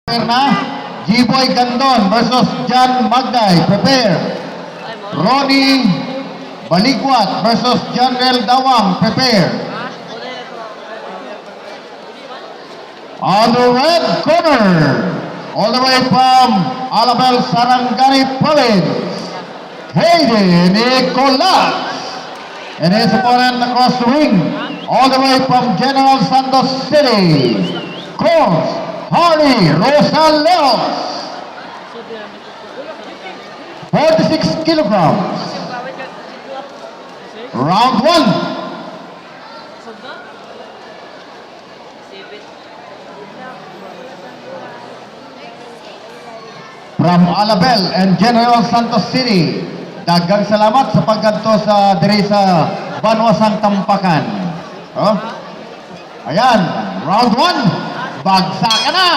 Na G-Boy Gandon versus John Magday. Prepare. Ronnie Baligwat versus Janrel Dawang. Prepare. On the red corner, all the way from Alabel Sarangani Province, Hayden Nicolas. And his opponent across the ring, all the way from General Santos City, Cross Hardy Rosaleos, 46 kilograms. Round 1. From Alabel and General Santos City, daghang salamat sa pagkanto sa diri sa Banwasang Tampakan. Oh. Ayan, round 1. Bagsakan na!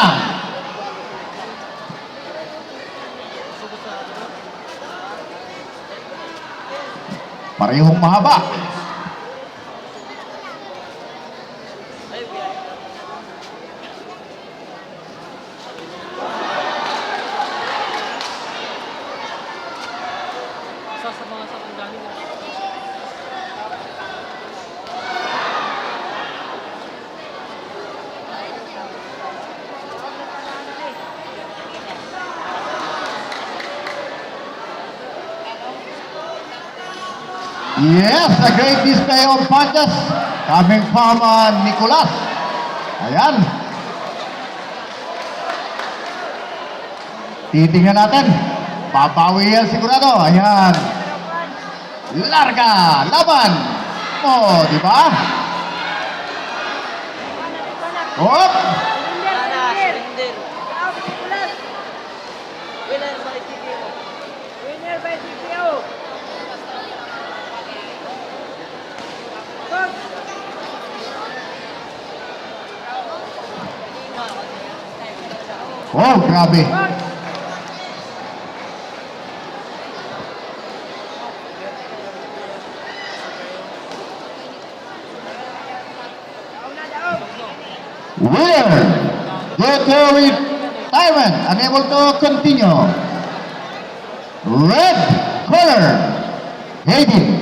Parehong mahaba. Yes, a great display of punches coming from Nicolas. Ayan. Titingnan natin. Babawi yan sigurado. Ayan. Larga. Laban. Oh, di ba? Hop. Winner by TKO. Oh, grabe. Winner, due to retirement, unable to continue. Red corner, Hayden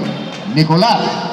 Nicolas.